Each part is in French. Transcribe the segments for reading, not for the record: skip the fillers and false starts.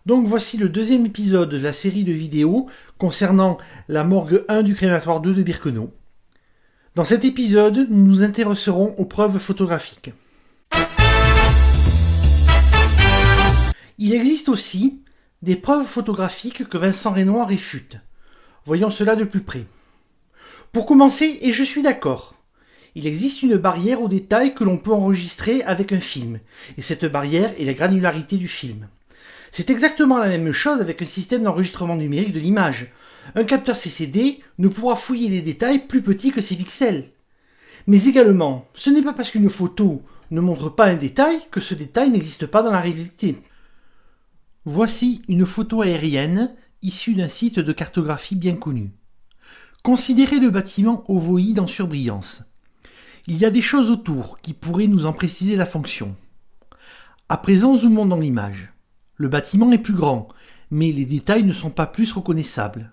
Donc voici le deuxième épisode de la série de vidéos concernant la morgue 1 du crématoire 2 de Birkenau. Dans cet épisode, nous nous intéresserons aux preuves photographiques. Il existe aussi des preuves photographiques que Vincent Renoir réfute. Voyons cela de plus près. Pour commencer, et je suis d'accord, il existe une barrière au détail que l'on peut enregistrer avec un film, et cette barrière est la granularité du film. C'est exactement la même chose avec un système d'enregistrement numérique de l'image. Un capteur CCD ne pourra fouiller des détails plus petits que ses pixels. Mais également, ce n'est pas parce qu'une photo ne montre pas un détail que ce détail n'existe pas dans la réalité. Voici une photo aérienne issue d'un site de cartographie bien connu. Considérez le bâtiment ovoïde en surbrillance. Il y a des choses autour qui pourraient nous en préciser la fonction. À présent, zoomons dans l'image. Le bâtiment est plus grand, mais les détails ne sont pas plus reconnaissables.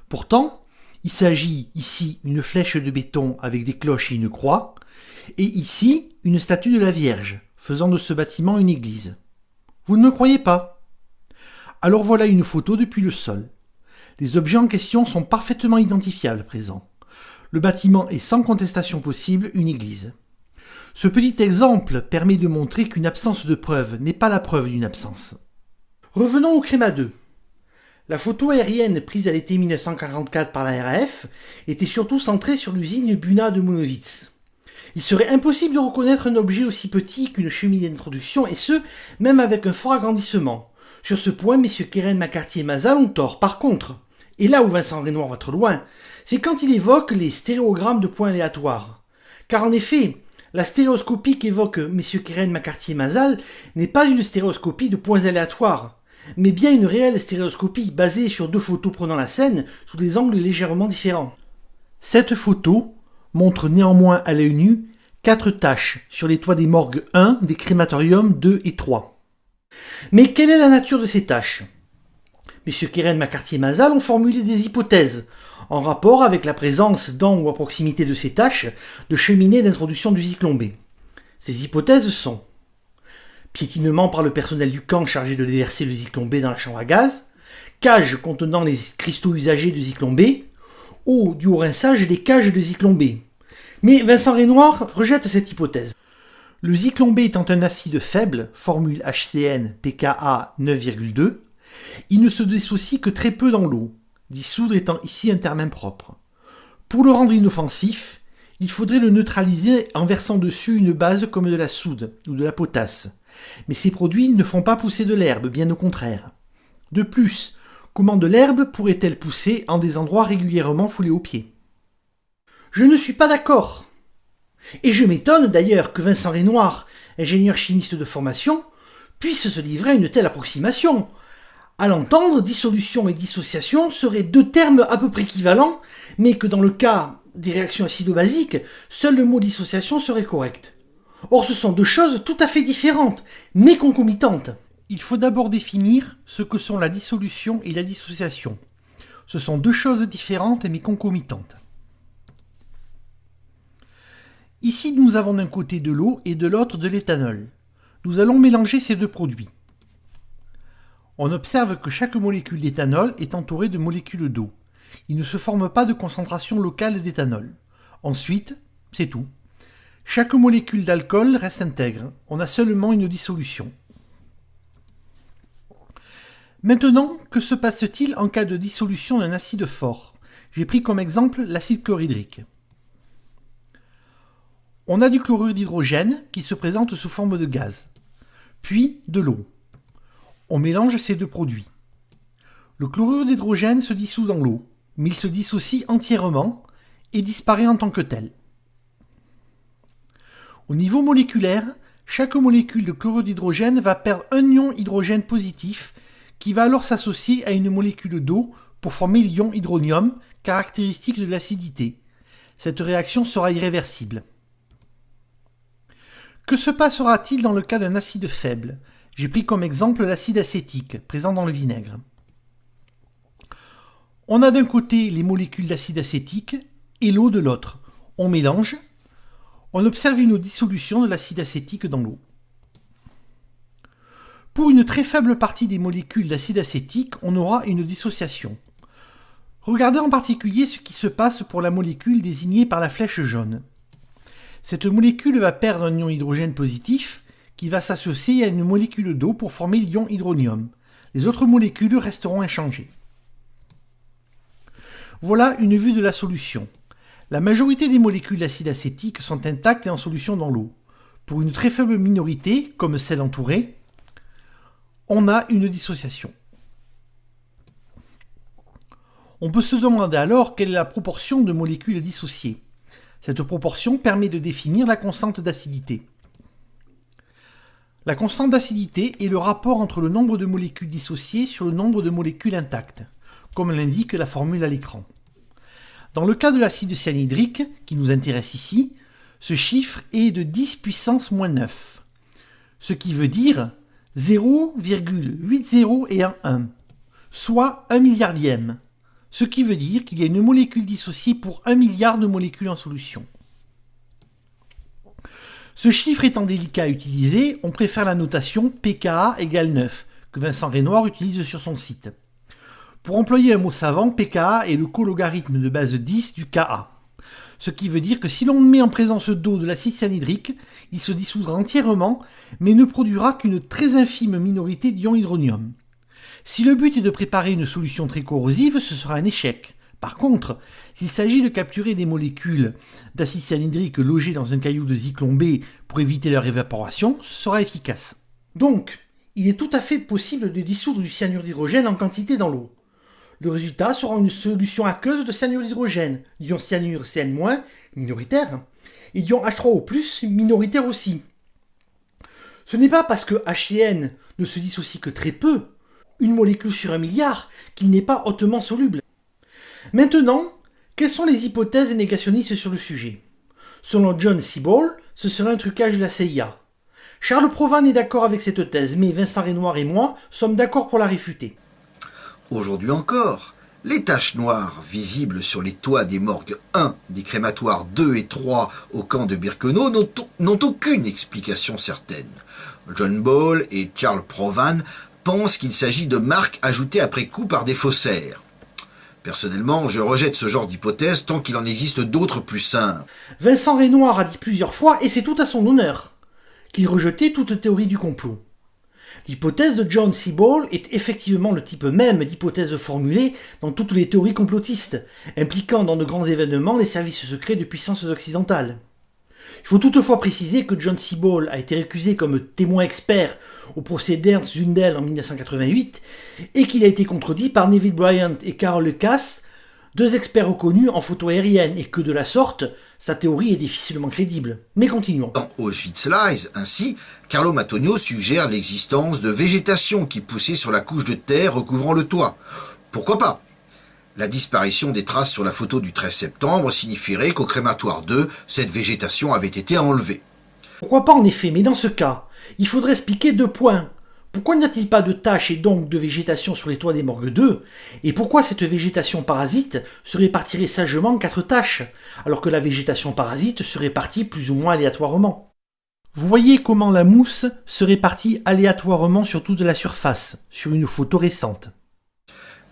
Pourtant, il s'agit ici d'une flèche de béton avec des cloches et une croix, et ici une statue de la Vierge, faisant de ce bâtiment une église. Vous ne me croyez pas? Alors voilà une photo depuis le sol. Les objets en question sont parfaitement identifiables à présent. Le bâtiment est sans contestation possible une église. Ce petit exemple permet de montrer qu'une absence de preuve n'est pas la preuve d'une absence. Revenons au Créma 2. La photo aérienne prise à l'été 1944 par la RAF était surtout centrée sur l'usine Buna de Monowitz. Il serait impossible de reconnaître un objet aussi petit qu'une cheminée d'introduction, et ce, même avec un fort agrandissement. Sur ce point, messieurs Keren, McCarthy et Mazal ont tort. Par contre, et là où Vincent Renoir va trop loin, c'est quand il évoque les stéréogrammes de points aléatoires. Car en effet, la stéréoscopie qu'évoquent messieurs Keren, McCarthy et Mazal n'est pas une stéréoscopie de points aléatoires, mais bien une réelle stéréoscopie basée sur deux photos prenant la scène sous des angles légèrement différents. Cette photo montre néanmoins à l'œil nu 4 taches sur les toits des morgues 1 des crématoriums 2 et 3. Mais quelle est la nature de ces taches? Messieurs Keren, McCarthy et Mazal ont formulé des hypothèses en rapport avec la présence dans ou à proximité de ces taches de cheminées d'introduction du Zyklon B. Ces hypothèses sont piétinement par le personnel du camp chargé de déverser le Zyklon B dans la chambre à gaz, cage contenant les cristaux usagés de Zyklon B, ou du rinçage des cages de Zyklon B. Mais Vincent Renoir rejette cette hypothèse. Le Zyklon B étant un acide faible, formule HCN pKa 9,2, il ne se dissocie que très peu dans l'eau, dissoudre étant ici un terme impropre. Pour le rendre inoffensif, il faudrait le neutraliser en versant dessus une base comme de la soude ou de la potasse. Mais ces produits ne font pas pousser de l'herbe, bien au contraire. De plus, comment de l'herbe pourrait-elle pousser en des endroits régulièrement foulés aux pieds? Je ne suis pas d'accord. Et je m'étonne d'ailleurs que Vincent Renoir, ingénieur chimiste de formation, puisse se livrer à une telle approximation. À l'entendre, dissolution et dissociation seraient deux termes à peu près équivalents, mais que dans le cas des réactions acido-basiques, seul le mot dissociation serait correct. Or ce sont deux choses tout à fait différentes, mais concomitantes. Il faut d'abord définir ce que sont la dissolution et la dissociation. Ce sont deux choses différentes mais concomitantes. Ici nous avons d'un côté de l'eau et de l'autre de l'éthanol. Nous allons mélanger ces deux produits. On observe que chaque molécule d'éthanol est entourée de molécules d'eau. Il ne se forme pas de concentration locale d'éthanol. Ensuite, c'est tout. Chaque molécule d'alcool reste intègre. On a seulement une dissolution. Maintenant, que se passe-t-il en cas de dissolution d'un acide fort? J'ai pris comme exemple l'acide chlorhydrique. On a du chlorure d'hydrogène qui se présente sous forme de gaz, puis de l'eau. On mélange ces deux produits. Le chlorure d'hydrogène se dissout dans l'eau, mais il se dissocie entièrement et disparaît en tant que tel. Au niveau moléculaire, chaque molécule de chlorure d'hydrogène va perdre un ion hydrogène positif qui va alors s'associer à une molécule d'eau pour former l'ion hydronium, caractéristique de l'acidité. Cette réaction sera irréversible. Que se passera-t-il dans le cas d'un acide faible? J'ai pris comme exemple l'acide acétique, présent dans le vinaigre. On a d'un côté les molécules d'acide acétique et l'eau de l'autre. On mélange. On observe une dissolution de l'acide acétique dans l'eau. Pour une très faible partie des molécules d'acide acétique, on aura une dissociation. Regardez en particulier ce qui se passe pour la molécule désignée par la flèche jaune. Cette molécule va perdre un ion hydrogène positif qui va s'associer à une molécule d'eau pour former l'ion hydronium. Les autres molécules resteront inchangées. Voilà une vue de la solution. La majorité des molécules d'acide acétique sont intactes et en solution dans l'eau. Pour une très faible minorité, comme celle entourée, on a une dissociation. On peut se demander alors quelle est la proportion de molécules dissociées. Cette proportion permet de définir la constante d'acidité. La constante d'acidité est le rapport entre le nombre de molécules dissociées sur le nombre de molécules intactes, comme l'indique la formule à l'écran. Dans le cas de l'acide cyanhydrique, qui nous intéresse ici, ce chiffre est de 10 puissance moins 9, ce qui veut dire 0,80 soit 1 milliardième, ce qui veut dire qu'il y a une molécule dissociée pour 1 milliard de molécules en solution. Ce chiffre étant délicat à utiliser, on préfère la notation pKa égale 9, que Vincent Renoir utilise sur son site. Pour employer un mot savant, pKa est le cologarithme de base 10 du Ka. Ce qui veut dire que si l'on met en présence d'eau de l'acide cyanhydrique, il se dissoudra entièrement, mais ne produira qu'une très infime minorité d'ion hydronium. Si le but est de préparer une solution très corrosive, ce sera un échec. Par contre, s'il s'agit de capturer des molécules d'acide cyanhydrique logées dans un caillou de Zyklon B pour éviter leur évaporation, ce sera efficace. Donc, il est tout à fait possible de dissoudre du cyanure d'hydrogène en quantité dans l'eau. Le résultat sera une solution aqueuse de cyanure d'hydrogène, d'ion cyanure Cn-, minoritaire, et d'ion H3O+, minoritaire aussi. Ce n'est pas parce que HCN ne se dissocie que très peu, une molécule sur 1 milliard, qu'il n'est pas hautement soluble. Maintenant, quelles sont les hypothèses négationnistes sur le sujet? Selon John Seaborn, ce serait un trucage de la CIA. Charles Provan est d'accord avec cette thèse, mais Vincent Renoir et moi sommes d'accord pour la réfuter. Aujourd'hui encore, les taches noires visibles sur les toits des morgues 1, des crématoires 2 et 3 au camp de Birkenau n'ont aucune explication certaine. John Ball et Charles Provan pensent qu'il s'agit de marques ajoutées après coup par des faussaires. Personnellement, je rejette ce genre d'hypothèse tant qu'il en existe d'autres plus simples. Vincent Renoir a dit plusieurs fois, et c'est tout à son honneur, qu'il rejetait toute théorie du complot. L'hypothèse de John Seaborn est effectivement le type même d'hypothèse formulée dans toutes les théories complotistes, impliquant dans de grands événements les services secrets de puissances occidentales. Il faut toutefois préciser que John Seaborn a été récusé comme témoin expert au procès d'Ernst Zundel en 1988 et qu'il a été contredit par Neville Bryant et Carol Lucas, deux experts reconnus en photo aérienne, et que de la sorte, sa théorie est difficilement crédible. Mais continuons. Dans Auschwitz Lies, ainsi, Carlo Matonio suggère l'existence de végétation qui poussait sur la couche de terre recouvrant le toit. Pourquoi pas? La disparition des traces sur la photo du 13 septembre signifierait qu'au crématoire 2, cette végétation avait été enlevée. Pourquoi pas en effet, mais dans ce cas, il faudrait expliquer 2 points. Pourquoi n'y a-t-il pas de taches et donc de végétation sur les toits des morgues 2? Et pourquoi cette végétation parasite se répartirait sagement en 4 taches, alors que la végétation parasite se répartit plus ou moins aléatoirement? Vous voyez comment la mousse se répartit aléatoirement sur toute la surface, sur une photo récente.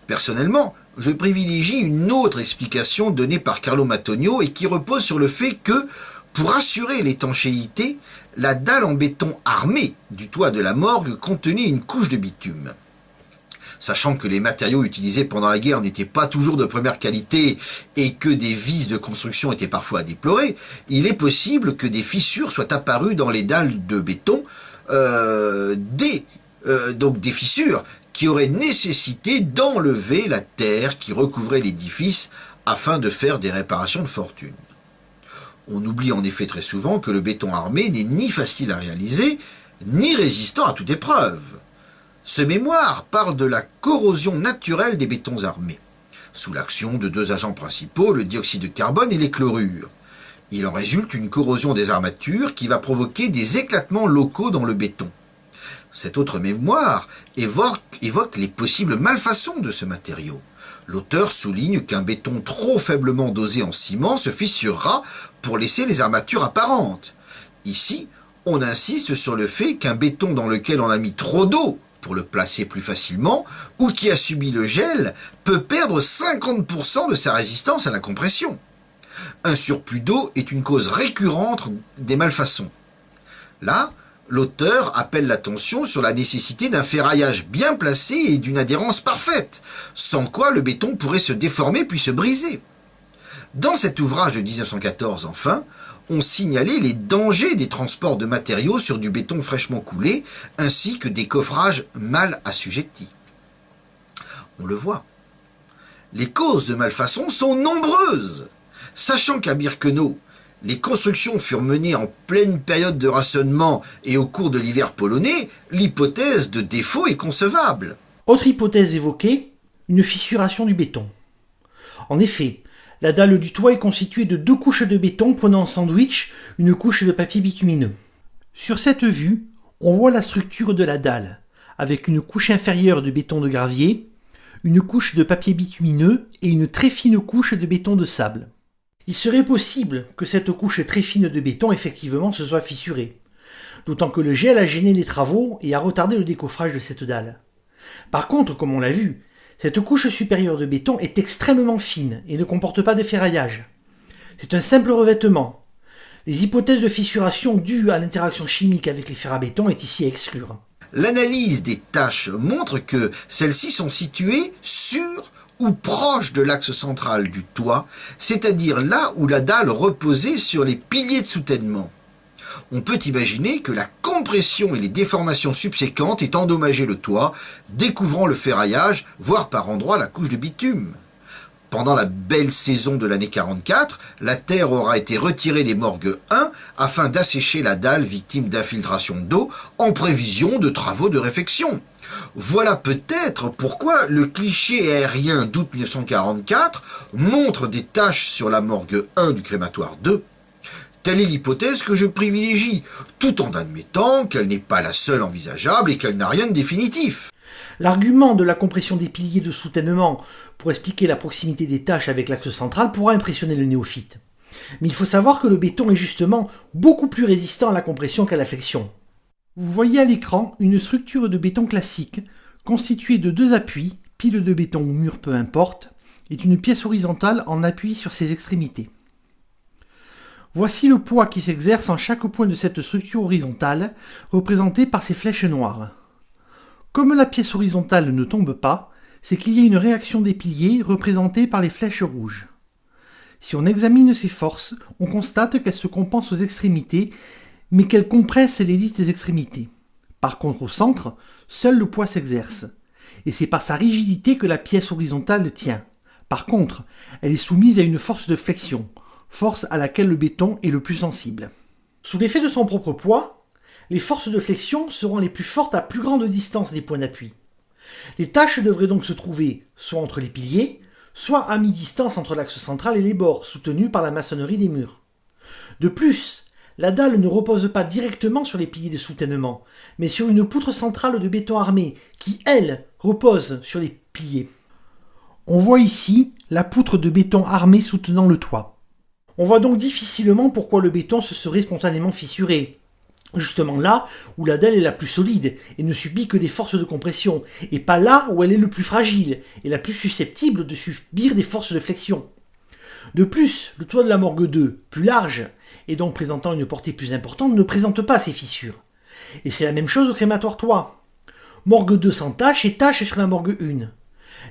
Personnellement, je privilégie une autre explication donnée par Carlo Matonio et qui repose sur le fait que, pour assurer l'étanchéité, la dalle en béton armé du toit de la morgue contenait une couche de bitume. Sachant que les matériaux utilisés pendant la guerre n'étaient pas toujours de première qualité et que des vices de construction étaient parfois à déplorer, il est possible que des fissures soient apparues dans les dalles de béton, donc des fissures qui auraient nécessité d'enlever la terre qui recouvrait l'édifice afin de faire des réparations de fortune. On oublie en effet très souvent que le béton armé n'est ni facile à réaliser, ni résistant à toute épreuve. Ce mémoire parle de la corrosion naturelle des bétons armés, sous l'action de 2 agents principaux, le dioxyde de carbone et les chlorures. Il en résulte une corrosion des armatures qui va provoquer des éclatements locaux dans le béton. Cet autre mémoire évoque les possibles malfaçons de ce matériau. L'auteur souligne qu'un béton trop faiblement dosé en ciment se fissurera pour laisser les armatures apparentes. Ici, On insiste sur le fait qu'un béton dans lequel on a mis trop d'eau pour le placer plus facilement, ou qui a subi le gel, peut perdre 50% de sa résistance à la compression. Un surplus d'eau est une cause récurrente des malfaçons. Là, l'auteur appelle l'attention sur la nécessité d'un ferraillage bien placé et d'une adhérence parfaite, sans quoi le béton pourrait se déformer puis se briser. Dans cet ouvrage de 1914, enfin, on signalait les dangers des transports de matériaux sur du béton fraîchement coulé, ainsi que des coffrages mal assujettis. On le voit. Les causes de malfaçon sont nombreuses. Sachant qu'à Birkenau, les constructions furent menées en pleine période de rationnement et au cours de l'hiver polonais, l'hypothèse de défaut est concevable. Autre hypothèse évoquée, une fissuration du béton. En effet, la dalle du toit est constituée de 2 couches de béton prenant en sandwich une couche de papier bitumineux. Sur cette vue, on voit la structure de la dalle, avec une couche inférieure de béton de gravier, une couche de papier bitumineux et une très fine couche de béton de sable. Il serait possible que cette couche très fine de béton effectivement se soit fissurée, d'autant que le gel a gêné les travaux et a retardé le décoffrage de cette dalle. Par contre, comme on l'a vu, cette couche supérieure de béton est extrêmement fine et ne comporte pas de ferraillage. C'est un simple revêtement. Les hypothèses de fissuration dues à l'interaction chimique avec les fers à béton est ici à exclure. L'analyse des taches montre que celles-ci sont situées sur ou proche de l'axe central du toit, c'est-à-dire là où la dalle reposait sur les piliers de soutènement. On peut imaginer que la compression et les déformations subséquentes aient endommagé le toit, découvrant le ferraillage, voire par endroits la couche de bitume. Pendant la belle saison de l'année 44, la terre aura été retirée des morgues 1 afin d'assécher la dalle victime d'infiltration d'eau en prévision de travaux de réfection. Voilà peut-être pourquoi le cliché aérien d'août 1944 montre des taches sur la morgue 1 du crématoire 2. Telle est l'hypothèse que je privilégie, tout en admettant qu'elle n'est pas la seule envisageable et qu'elle n'a rien de définitif. L'argument de la compression des piliers de soutènement pour expliquer la proximité des taches avec l'axe central pourra impressionner le néophyte. Mais il faut savoir que le béton est justement beaucoup plus résistant à la compression qu'à la flexion. Vous voyez à l'écran une structure de béton classique constituée de 2 appuis, piles de béton ou murs peu importe, et une pièce horizontale en appui sur ses extrémités. Voici le poids qui s'exerce en chaque point de cette structure horizontale, représenté par ces flèches noires. Comme la pièce horizontale ne tombe pas, c'est qu'il y a une réaction des piliers représentée par les flèches rouges. Si on examine ces forces, on constate qu'elles se compensent aux extrémités, mais qu'elles compressent les dites extrémités. Par contre, au centre, seul le poids s'exerce, et c'est par sa rigidité que la pièce horizontale tient. Par contre, elle est soumise à une force de flexion, force à laquelle le béton est le plus sensible. Sous l'effet de son propre poids, les forces de flexion seront les plus fortes à plus grande distance des points d'appui. Les taches devraient donc se trouver soit entre les piliers, soit à mi-distance entre l'axe central et les bords, soutenus par la maçonnerie des murs. De plus, la dalle ne repose pas directement sur les piliers de soutènement, mais sur une poutre centrale de béton armé qui, elle, repose sur les piliers. On voit ici la poutre de béton armé soutenant le toit. On voit donc difficilement pourquoi le béton se serait spontanément fissuré. Justement là où la dalle est la plus solide et ne subit que des forces de compression, et pas là où elle est le plus fragile et la plus susceptible de subir des forces de flexion. De plus, le toit de la morgue 2, plus large et donc présentant une portée plus importante, ne présente pas ces fissures. Et c'est la même chose au crématoire toit. Morgue 2 sans tache et tache sur la morgue 1.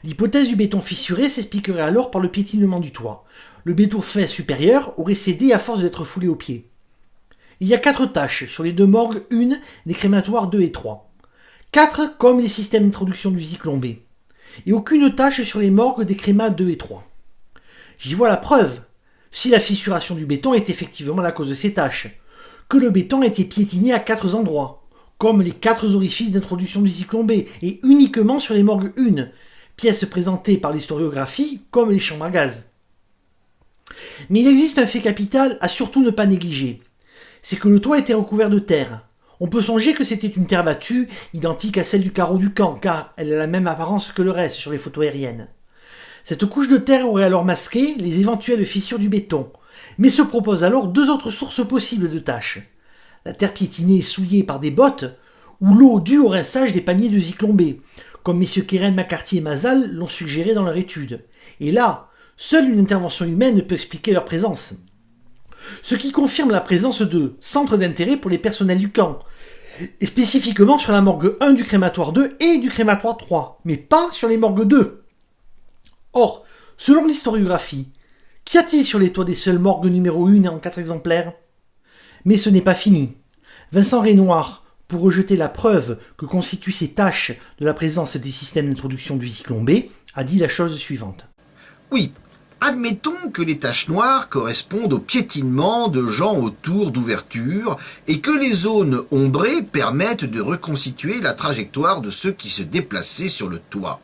L'hypothèse du béton fissuré s'expliquerait alors par le piétinement du toit. Le béton fin supérieur aurait cédé à force d'être foulé au pied. Il y a 4 taches sur les 2 morgues 1 des crématoires 2 et 3. 4 comme les systèmes d'introduction du Zyklon B. Et aucune tache sur les morgues des crémas 2 et 3. J'y vois la preuve, si la fissuration du béton est effectivement la cause de ces taches, que le béton a été piétiné à 4 endroits, comme les 4 orifices d'introduction du Zyklon B, et uniquement sur les morgues 1, pièces présentées par l'historiographie comme les chambres à gaz. Mais il existe un fait capital à surtout ne pas négliger. C'est que le toit était recouvert de terre. On peut songer que c'était une terre battue, identique à celle du carreau du camp, car elle a la même apparence que le reste sur les photos aériennes. Cette couche de terre aurait alors masqué les éventuelles fissures du béton, mais se proposent alors 2 autres sources possibles de taches. la terre piétinée et souillée par des bottes, ou l'eau due au rinçage des paniers de Zyklon B, comme messieurs Keren, McCarthy et Mazal l'ont suggéré dans leur étude. Et là, seule une intervention humaine peut expliquer leur présence. Ce qui confirme la présence de centres d'intérêt pour les personnels du camp, et spécifiquement sur la morgue 1 du crématoire 2 et du crématoire 3, mais pas sur les morgues 2. Or, selon l'historiographie, qu'y a-t-il sur les toits des seules morgues numéro 1 en 4 exemplaires? Mais ce n'est pas fini. Vincent Renoir, pour rejeter la preuve que constituent ces taches de la présence des systèmes d'introduction du Zyklon B, a dit la chose suivante. Oui, admettons que les taches noires correspondent au piétinement de gens autour d'ouvertures et que les zones ombrées permettent de reconstituer la trajectoire de ceux qui se déplaçaient sur le toit.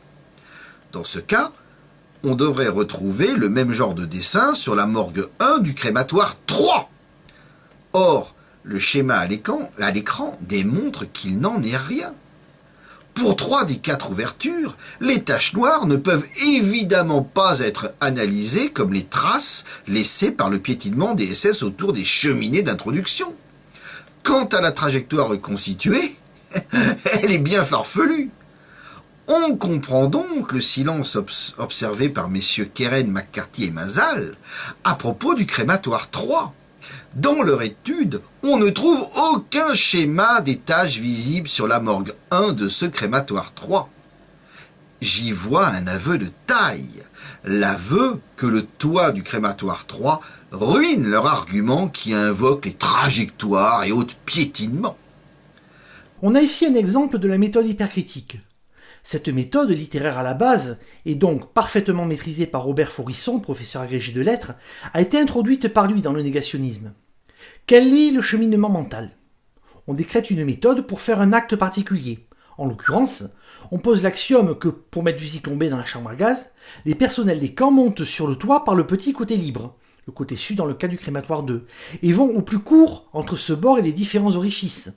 Dans ce cas, on devrait retrouver le même genre de dessin sur la morgue 1 du crématoire 3. Or, le schéma à l'écran démontre qu'il n'en est rien. Pour 3 des 4 ouvertures, les taches noires ne peuvent évidemment pas être analysées comme les traces laissées par le piétinement des SS autour des cheminées d'introduction. Quant à la trajectoire reconstituée, elle est bien farfelue. On comprend donc le silence observé par messieurs Keren, McCarthy et Mazal à propos du crématoire 3. Dans leur étude, on ne trouve aucun schéma des taches visibles sur la morgue 1 de ce crématoire 3. J'y vois un aveu de taille, l'aveu que le toit du crématoire 3 ruine leur argument qui invoque les trajectoires et autres piétinements. On a ici un exemple de la méthode hypercritique. Cette méthode littéraire à la base, et donc parfaitement maîtrisée par Robert Faurisson, professeur agrégé de lettres, a été introduite par lui dans le négationnisme. Quel est le cheminement mental? On décrète une méthode pour faire un acte particulier. En l'occurrence, on pose l'axiome que, pour mettre du Zyklon B dans la chambre à gaz, les personnels des camps montent sur le toit par le petit côté libre, le côté sud dans le cas du crématoire 2, et vont au plus court entre ce bord et les différents orifices.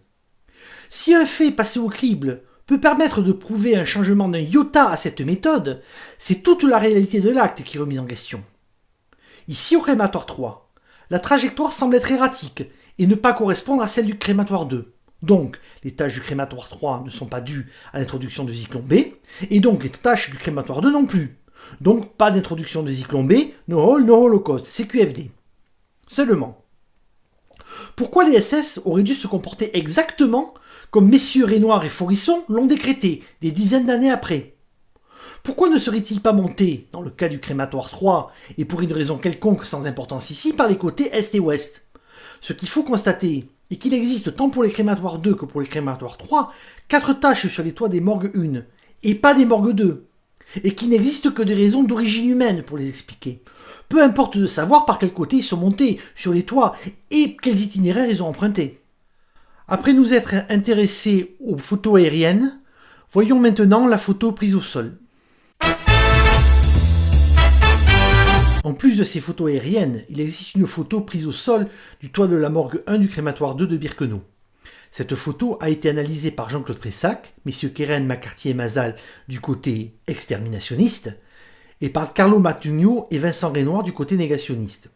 Si un fait passé au crible peut permettre de prouver un changement d'un iota à cette méthode, c'est toute la réalité de l'acte qui est remise en question. Ici au crématoire 3, la trajectoire semble être erratique et ne pas correspondre à celle du crématoire 2. Donc, les tâches du crématoire 3 ne sont pas dues à l'introduction de Zyklon B, et donc les tâches du crématoire 2 non plus. Donc, pas d'introduction de Zyklon B, no hole, no holocaust, CQFD. Seulement, pourquoi les SS auraient dû se comporter exactement comme messieurs Renoir et Faurisson l'ont décrété des dizaines d'années après? Pourquoi ne serait-il pas monté, dans le cas du crématoire 3, et pour une raison quelconque sans importance ici, par les côtés Est et Ouest? Ce qu'il faut constater est qu'il existe tant pour les crématoires 2 que pour les crématoires 3, 4 tâches sur les toits des morgues 1, et pas des morgues 2, et qu'il n'existe que des raisons d'origine humaine pour les expliquer. Peu importe de savoir par quel côté ils sont montés sur les toits et quels itinéraires ils ont empruntés. Après nous être intéressés aux photos aériennes, voyons maintenant la photo prise au sol. En plus de ces photos aériennes, il existe une photo prise au sol du toit de la morgue 1 du crématoire 2 de Birkenau. Cette photo a été analysée par Jean-Claude Pressac, messieurs Keren, McCarthy et Mazal du côté exterminationniste, et par Carlo Mattugno et Vincent Renoir du côté négationniste.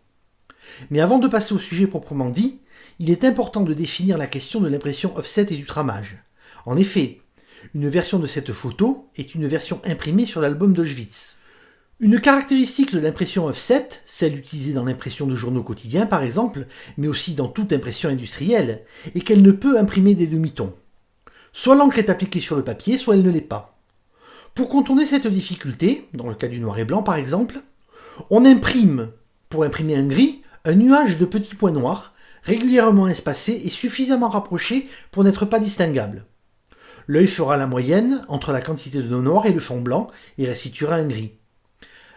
Mais avant de passer au sujet proprement dit, il est important de définir la question de l'impression offset et du tramage. En effet, une version de cette photo est une version imprimée sur l'album d'Auschwitz. Une caractéristique de l'impression offset, celle utilisée dans l'impression de journaux quotidiens par exemple, mais aussi dans toute impression industrielle, est qu'elle ne peut imprimer des demi-tons. Soit l'encre est appliquée sur le papier, soit elle ne l'est pas. Pour contourner cette difficulté, dans le cas du noir et blanc par exemple, on imprime, pour imprimer un gris, un nuage de petits points noirs, régulièrement espacés et suffisamment rapprochés pour n'être pas distinguables. L'œil fera la moyenne entre la quantité de noir et le fond blanc et restituera un gris.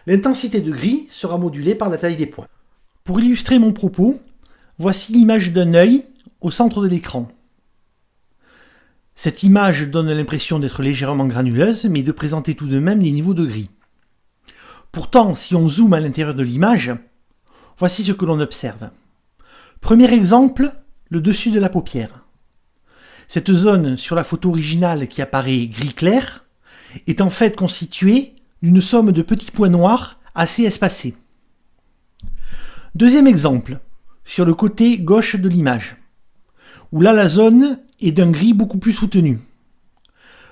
L'intensité de gris sera modulée par la taille des points. Pour illustrer mon propos, voici l'image d'un œil au centre de l'écran. Cette image donne l'impression d'être légèrement granuleuse, mais de présenter tout de même des niveaux de gris. Pourtant, si on zoome à l'intérieur de l'image, voici ce que l'on observe. Premier exemple, le dessus de la paupière. Cette zone sur la photo originale qui apparaît gris clair est en fait constituée d'une somme de petits points noirs assez espacés. Deuxième exemple, sur le côté gauche de l'image, où là la zone est d'un gris beaucoup plus soutenu.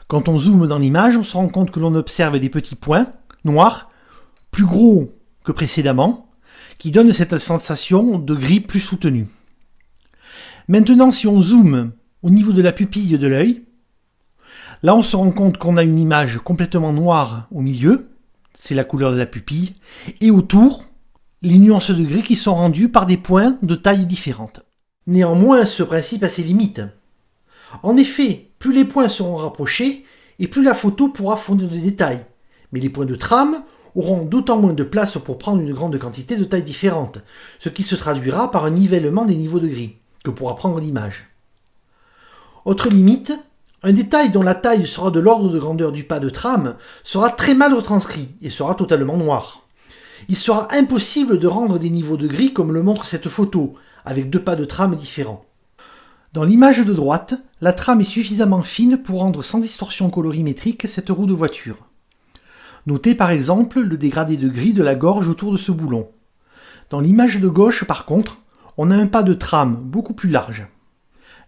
Quand on zoome dans l'image, on se rend compte que l'on observe des petits points noirs, plus gros que précédemment, qui donnent cette sensation de gris plus soutenu. Maintenant, si on zoome au niveau de la pupille de l'œil, là on se rend compte qu'on a une image complètement noire au milieu, c'est la couleur de la pupille, et autour, les nuances de gris qui sont rendues par des points de taille différentes. Néanmoins, ce principe a ses limites. En effet, plus les points seront rapprochés, et plus la photo pourra fournir de détails. Mais les points de trame auront d'autant moins de place pour prendre une grande quantité de tailles différentes, ce qui se traduira par un nivellement des niveaux de gris, que pourra prendre l'image. Autre limite, un détail dont la taille sera de l'ordre de grandeur du pas de trame sera très mal retranscrit et sera totalement noir. Il sera impossible de rendre des niveaux de gris comme le montre cette photo, avec 2 pas de trame différents. Dans l'image de droite, la trame est suffisamment fine pour rendre sans distorsion colorimétrique cette roue de voiture. Notez par exemple le dégradé de gris de la gorge autour de ce boulon. Dans l'image de gauche, par contre, on a un pas de trame beaucoup plus large.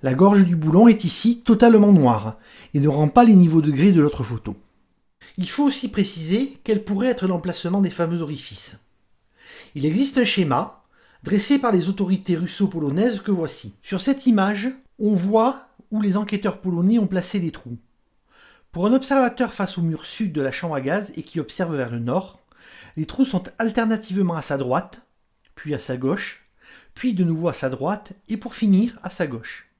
La gorge du boulon est ici totalement noire et ne rend pas les niveaux de gris de l'autre photo. Il faut aussi préciser quel pourrait être l'emplacement des fameux orifices. Il existe un schéma dressé par les autorités russo-polonaises que voici. Sur cette image, on voit où les enquêteurs polonais ont placé les trous. Pour un observateur face au mur sud de la chambre à gaz et qui observe vers le nord, les trous sont alternativement à sa droite, puis à sa gauche, puis de nouveau à sa droite et pour finir à sa gauche.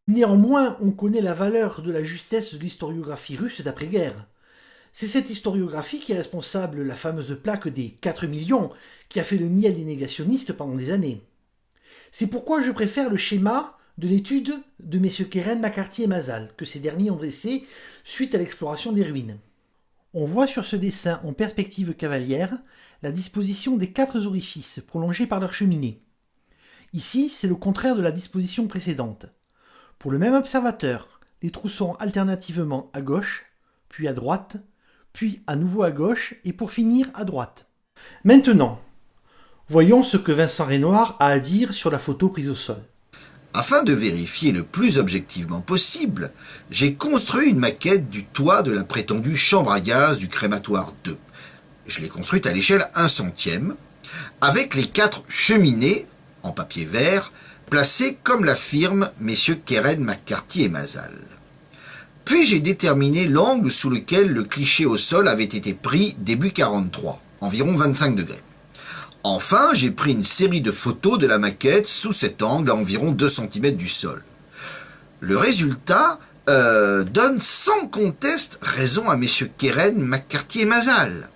Néanmoins, on connaît la valeur de la justesse de l'historiographie russe d'après-guerre. C'est cette historiographie qui est responsable de la fameuse plaque des 4 millions qui a fait le miel des négationnistes pendant des années. C'est pourquoi je préfère le schéma de l'étude de messieurs Keren, McCarthy et Mazal, que ces derniers ont dressé suite à l'exploration des ruines. On voit sur ce dessin en perspective cavalière la disposition des 4 orifices prolongés par leur cheminée. Ici, c'est le contraire de la disposition précédente. Pour le même observateur, les trous sont alternativement à gauche, puis à droite, puis à nouveau à gauche et pour finir à droite. Maintenant, voyons ce que Vincent Renoir a à dire sur la photo prise au sol. Afin de vérifier le plus objectivement possible, j'ai construit une maquette du toit de la prétendue chambre à gaz du crématoire 2. Je l'ai construite à l'échelle 1/100, avec les 4 cheminées, en papier vert, placées comme l'affirment messieurs Keren, McCarthy et Mazal. Puis j'ai déterminé l'angle sous lequel le cliché au sol avait été pris début 43, environ 25 degrés. Enfin, j'ai pris une série de photos de la maquette sous cet angle à environ 2 cm du sol. Le résultat donne sans conteste raison à messieurs Keren, McCarthy et Mazal.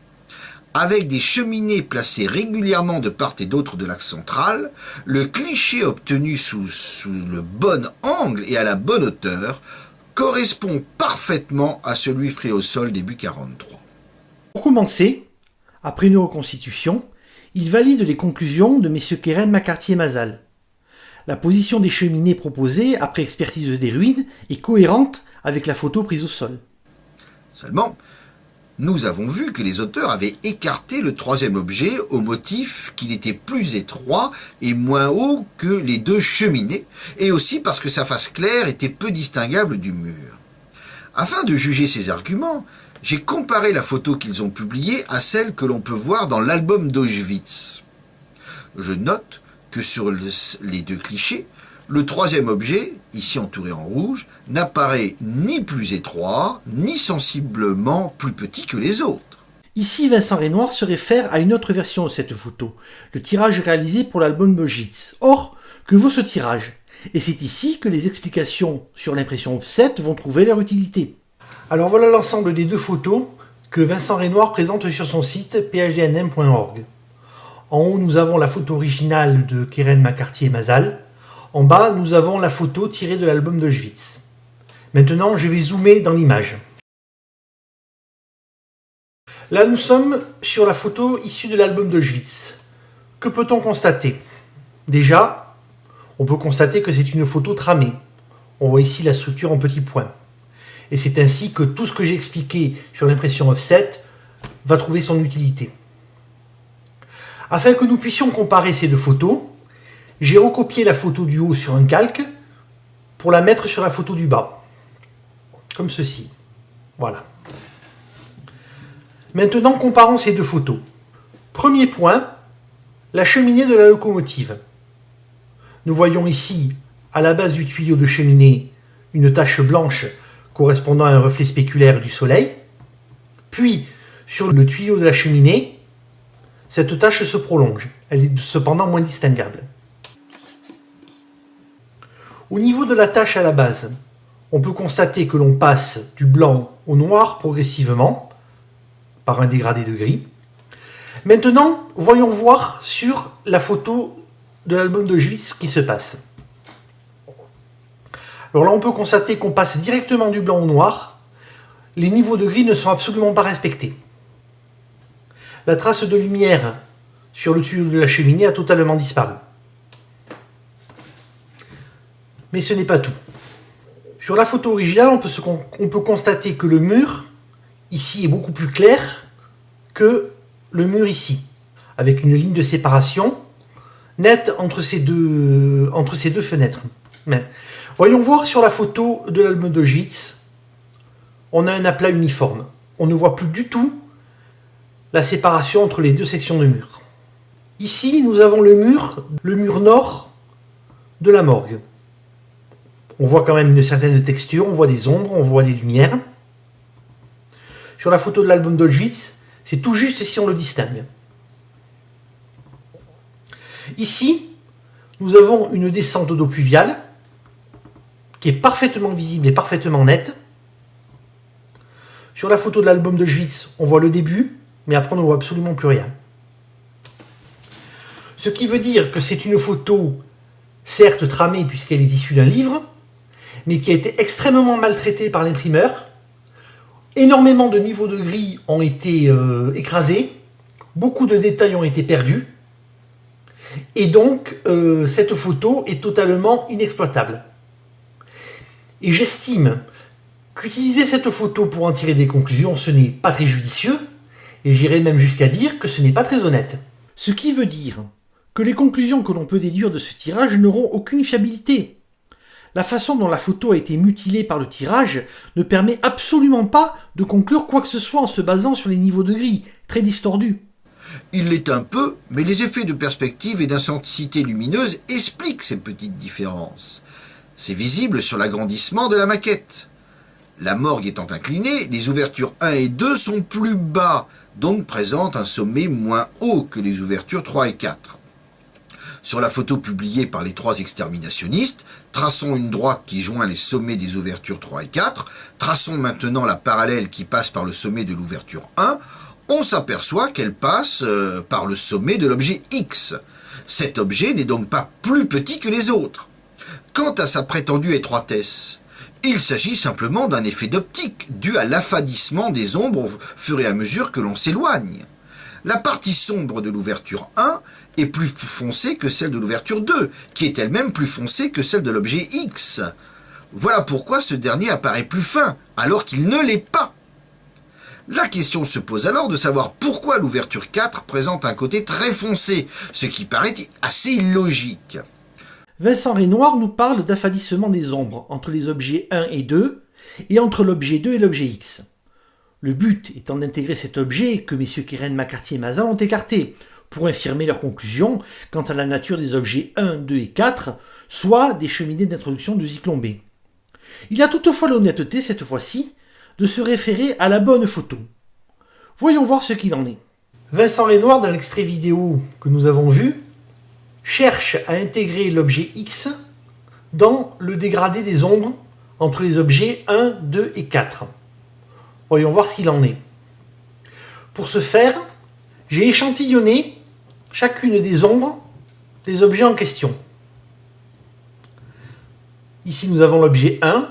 Avec des cheminées placées régulièrement de part et d'autre de l'axe central, le cliché obtenu sous le bon angle et à la bonne hauteur correspond parfaitement à celui pris au sol début 43. Pour commencer, après une reconstitution, il valide les conclusions de messieurs Keren, McCarthy et Mazal. La position des cheminées proposées après expertise des ruines est cohérente avec la photo prise au sol. Seulement, nous avons vu que les auteurs avaient écarté le 3e objet au motif qu'il était plus étroit et moins haut que les 2 cheminées, et aussi parce que sa face claire était peu distinguable du mur. Afin de juger ces arguments, j'ai comparé la photo qu'ils ont publiée à celle que l'on peut voir dans l'album d'Auschwitz. Je note que sur les 2 clichés, le 3e objet, ici entouré en rouge, n'apparaît ni plus étroit, ni sensiblement plus petit que les autres. Ici, Vincent Renoir se réfère à une autre version de cette photo, le tirage réalisé pour l'album d'Auschwitz. Or, que vaut ce tirage? Et c'est ici que les explications sur l'impression offset vont trouver leur utilité. Alors voilà l'ensemble des 2 photos que Vincent Renoir présente sur son site phdnm.org. En haut, nous avons la photo originale de Keren, McCarthy et Mazal. En bas, nous avons la photo tirée de l'album d'Auschwitz. Maintenant, je vais zoomer dans l'image. Là, nous sommes sur la photo issue de l'album d'Auschwitz. Que peut-on constater? Déjà, on peut constater que c'est une photo tramée. On voit ici la structure en petits points. Et c'est ainsi que tout ce que j'ai expliqué sur l'impression offset va trouver son utilité. Afin que nous puissions comparer ces 2 photos, j'ai recopié la photo du haut sur un calque pour la mettre sur la photo du bas. Comme ceci. Voilà. Maintenant, comparons ces deux photos. Premier point, la cheminée de la locomotive. Nous voyons ici, à la base du tuyau de cheminée, une tache blanche correspondant à un reflet spéculaire du soleil. Puis, sur le tuyau de la cheminée, cette tache se prolonge. Elle est cependant moins distinguable. Au niveau de la tache à la base, on peut constater que l'on passe du blanc au noir progressivement, par un dégradé de gris. Maintenant, voyons voir sur la photo de l'album d'Auschwitz ce qui se passe. Alors là, on peut constater qu'on passe directement du blanc au noir. Les niveaux de gris ne sont absolument pas respectés. La trace de lumière sur le tuyau de la cheminée a totalement disparu. Mais ce n'est pas tout. Sur la photo originale, on peut constater que le mur, ici, est beaucoup plus clair que le mur ici, avec une ligne de séparation nette entre ces deux fenêtres. Mais, voyons voir sur la photo de l'album d'Auschwitz, on a un aplat uniforme. On ne voit plus du tout la séparation entre les deux sections de mur. Ici, nous avons le mur nord de la morgue. On voit quand même une certaine texture, on voit des ombres, on voit des lumières. Sur la photo de l'album d'Auschwitz, c'est tout juste si on le distingue. Ici, nous avons une descente d'eau pluviale qui est parfaitement visible et parfaitement nette. Sur la photo de l'album d'Auschwitz, on voit le début, mais après on ne voit absolument plus rien. Ce qui veut dire que c'est une photo, certes tramée puisqu'elle est issue d'un livre, mais qui a été extrêmement maltraitée par l'imprimeur. Énormément de niveaux de gris ont été écrasés, beaucoup de détails ont été perdus, et donc cette photo est totalement inexploitable. Et j'estime qu'utiliser cette photo pour en tirer des conclusions, ce n'est pas très judicieux, et j'irai même jusqu'à dire que ce n'est pas très honnête. Ce qui veut dire que les conclusions que l'on peut déduire de ce tirage n'auront aucune fiabilité. La façon dont la photo a été mutilée par le tirage ne permet absolument pas de conclure quoi que ce soit en se basant sur les niveaux de gris, très distordus. Il l'est un peu, mais les effets de perspective et d'intensité lumineuse expliquent ces petites différences. C'est visible sur l'agrandissement de la maquette. La morgue étant inclinée, les ouvertures 1 et 2 sont plus bas, donc présentent un sommet moins haut que les ouvertures 3 et 4. Sur la photo publiée par les 3 exterminationnistes, traçons une droite qui joint les sommets des ouvertures 3 et 4, traçons maintenant la parallèle qui passe par le sommet de l'ouverture 1, on s'aperçoit qu'elle passe par le sommet de l'objet X. Cet objet n'est donc pas plus petit que les autres. Quant à sa prétendue étroitesse, il s'agit simplement d'un effet d'optique dû à l'affadissement des ombres au fur et à mesure que l'on s'éloigne. La partie sombre de l'ouverture 1 est plus foncée que celle de l'ouverture 2, qui est elle-même plus foncée que celle de l'objet X. Voilà pourquoi ce dernier apparaît plus fin, alors qu'il ne l'est pas. La question se pose alors de savoir pourquoi l'ouverture 4 présente un côté très foncé, ce qui paraît assez illogique. Vincent Renoir nous parle d'affadissement des ombres entre les objets 1 et 2, et entre l'objet 2 et l'objet X. Le but étant d'intégrer cet objet que messieurs Keren, McCarthy et Mazin ont écarté, pour infirmer leurs conclusions quant à la nature des objets 1, 2 et 4, soit des cheminées d'introduction de Zyklon B. Il a toutefois l'honnêteté, cette fois-ci, de se référer à la bonne photo. Voyons voir ce qu'il en est. Vincent Renoir, dans l'extrait vidéo que nous avons vu, cherche à intégrer l'objet X dans le dégradé des ombres entre les objets 1, 2 et 4. Voyons voir ce qu'il en est. Pour ce faire, j'ai échantillonné chacune des ombres des objets en question. Ici, nous avons l'objet 1,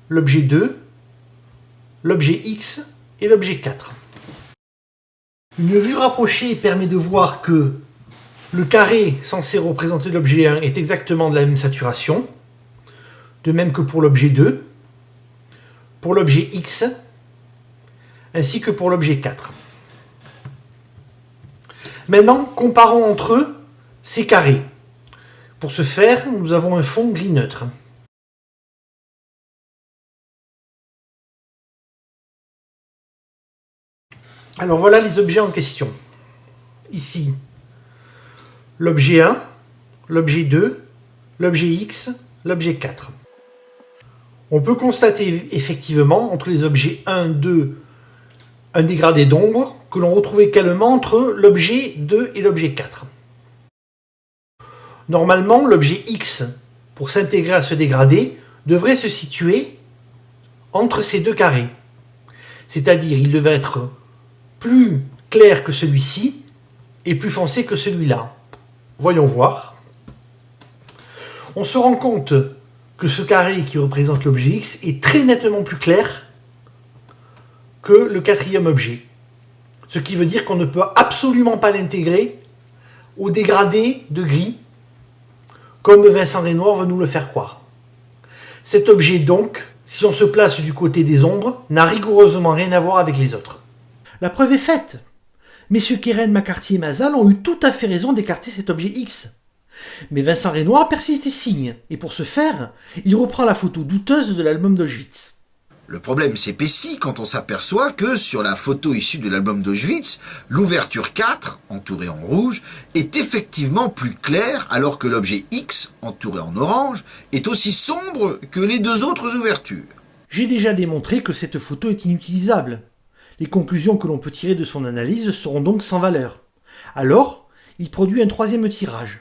l'objet 2, l'objet X et l'objet 4. Une vue rapprochée permet de voir que le carré censé représenter l'objet 1 est exactement de la même saturation, de même que pour l'objet 2, pour l'objet X, ainsi que pour l'objet 4. Maintenant, comparons entre eux ces carrés. Pour ce faire, nous avons un fond gris neutre. Alors voilà les objets en question. Ici, l'objet 1, l'objet 2, l'objet X, l'objet 4. On peut constater effectivement entre les objets 1, 2, un dégradé d'ombre que l'on retrouve également entre l'objet 2 et l'objet 4. Normalement, l'objet X, pour s'intégrer à ce dégradé, devrait se situer entre ces deux carrés. C'est-à-dire, il devrait être plus clair que celui-ci et plus foncé que celui-là. Voyons voir. On se rend compte que ce carré qui représente l'objet X est très nettement plus clair que le quatrième objet. Ce qui veut dire qu'on ne peut absolument pas l'intégrer au dégradé de gris, comme Vincent Renoir veut nous le faire croire. Cet objet donc, si on se place du côté des ombres, n'a rigoureusement rien à voir avec les autres. La preuve est faite. Messieurs Keren, McCarthy et Mazal ont eu tout à fait raison d'écarter cet objet X. Mais Vincent Renoir persiste et signe, et pour ce faire, il reprend la photo douteuse de l'album d'Auschwitz. Le problème s'épaissit quand on s'aperçoit que sur la photo issue de l'album d'Auschwitz, l'ouverture 4, entourée en rouge, est effectivement plus claire alors que l'objet X, entouré en orange, est aussi sombre que les deux autres ouvertures. J'ai déjà démontré que cette photo est inutilisable. Les conclusions que l'on peut tirer de son analyse seront donc sans valeur. Alors, il produit un troisième tirage.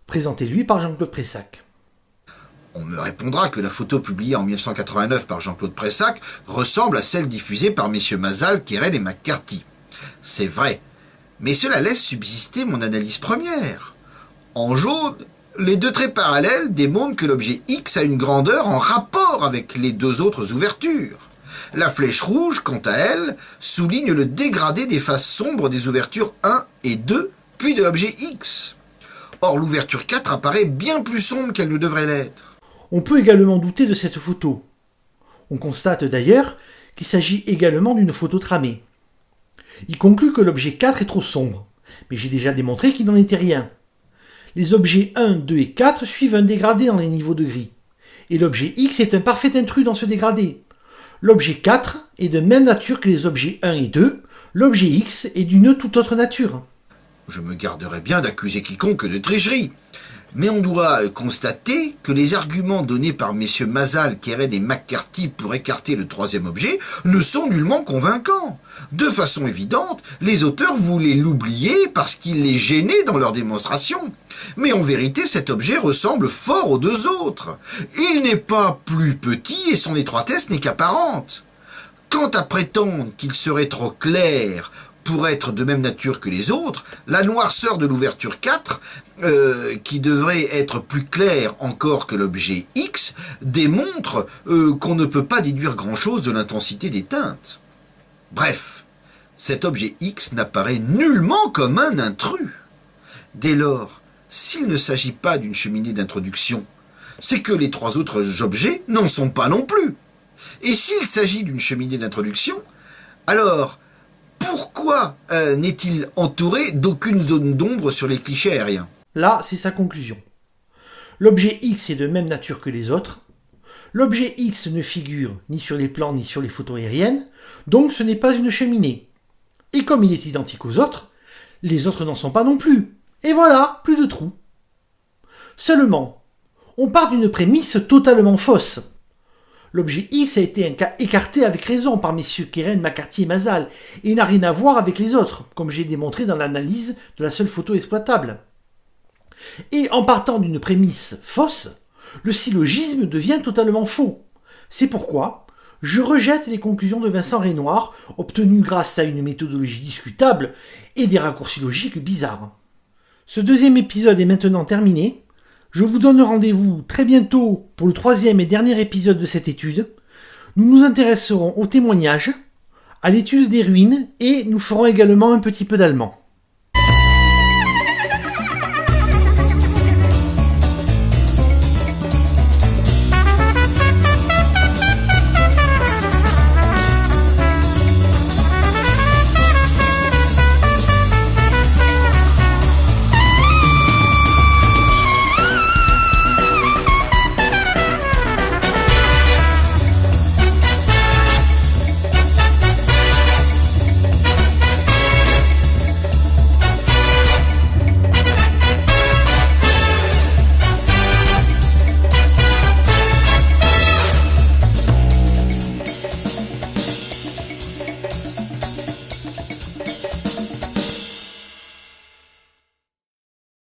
Présenté-lui par Jean-Claude Pressac. On me répondra que la photo publiée en 1989 par Jean-Claude Pressac ressemble à celle diffusée par messieurs Mazal, Keren et McCarthy. C'est vrai, mais cela laisse subsister mon analyse première. En jaune, les deux traits parallèles démontrent que l'objet X a une grandeur en rapport avec les deux autres ouvertures. La flèche rouge, quant à elle, souligne le dégradé des faces sombres des ouvertures 1 et 2, puis de l'objet X. Or, l'ouverture 4 apparaît bien plus sombre qu'elle ne devrait l'être. On peut également douter de cette photo. On constate d'ailleurs qu'il s'agit également d'une photo tramée. Il conclut que l'objet 4 est trop sombre, mais j'ai déjà démontré qu'il n'en était rien. Les objets 1, 2 et 4 suivent un dégradé dans les niveaux de gris, et l'objet X est un parfait intrus dans ce dégradé. L'objet 4 est de même nature que les objets 1 et 2, l'objet X est d'une toute autre nature. Je me garderai bien d'accuser quiconque de tricherie. Mais on doit constater que les arguments donnés par messieurs Mazal, Keren et McCarthy pour écarter le troisième objet ne sont nullement convaincants. De façon évidente, les auteurs voulaient l'oublier parce qu'il les gênait dans leur démonstration. Mais en vérité, cet objet ressemble fort aux deux autres. Il n'est pas plus petit et son étroitesse n'est qu'apparente. Quant à prétendre qu'il serait trop clair pour être de même nature que les autres, la noirceur de l'ouverture 4, qui devrait être plus claire encore que l'objet X, démontre qu'on ne peut pas déduire grand-chose de l'intensité des teintes. Bref, cet objet X n'apparaît nullement comme un intrus. Dès lors, s'il ne s'agit pas d'une cheminée d'introduction, c'est que les trois autres objets n'en sont pas non plus. Et s'il s'agit d'une cheminée d'introduction, alors pourquoi n'est-il entouré d'aucune zone d'ombre sur les clichés aériens? Là, c'est sa conclusion. L'objet X est de même nature que les autres. L'objet X ne figure ni sur les plans ni sur les photos aériennes, donc ce n'est pas une cheminée. Et comme il est identique aux autres, les autres n'en sont pas non plus. Et voilà, plus de trous. Seulement, on part d'une prémisse totalement fausse. L'objet X a été écarté avec raison par messieurs Keren, McCarthy et Mazal, et n'a rien à voir avec les autres, comme j'ai démontré dans l'analyse de la seule photo exploitable. Et en partant d'une prémisse fausse, le syllogisme devient totalement faux. C'est pourquoi je rejette les conclusions de Vincent Renoir, obtenues grâce à une méthodologie discutable et des raccourcis logiques bizarres. Ce deuxième épisode est maintenant terminé. Je vous donne rendez-vous très bientôt pour le troisième et dernier épisode de cette étude. Nous nous intéresserons aux témoignages, à l'étude des ruines et nous ferons également un petit peu d'allemand.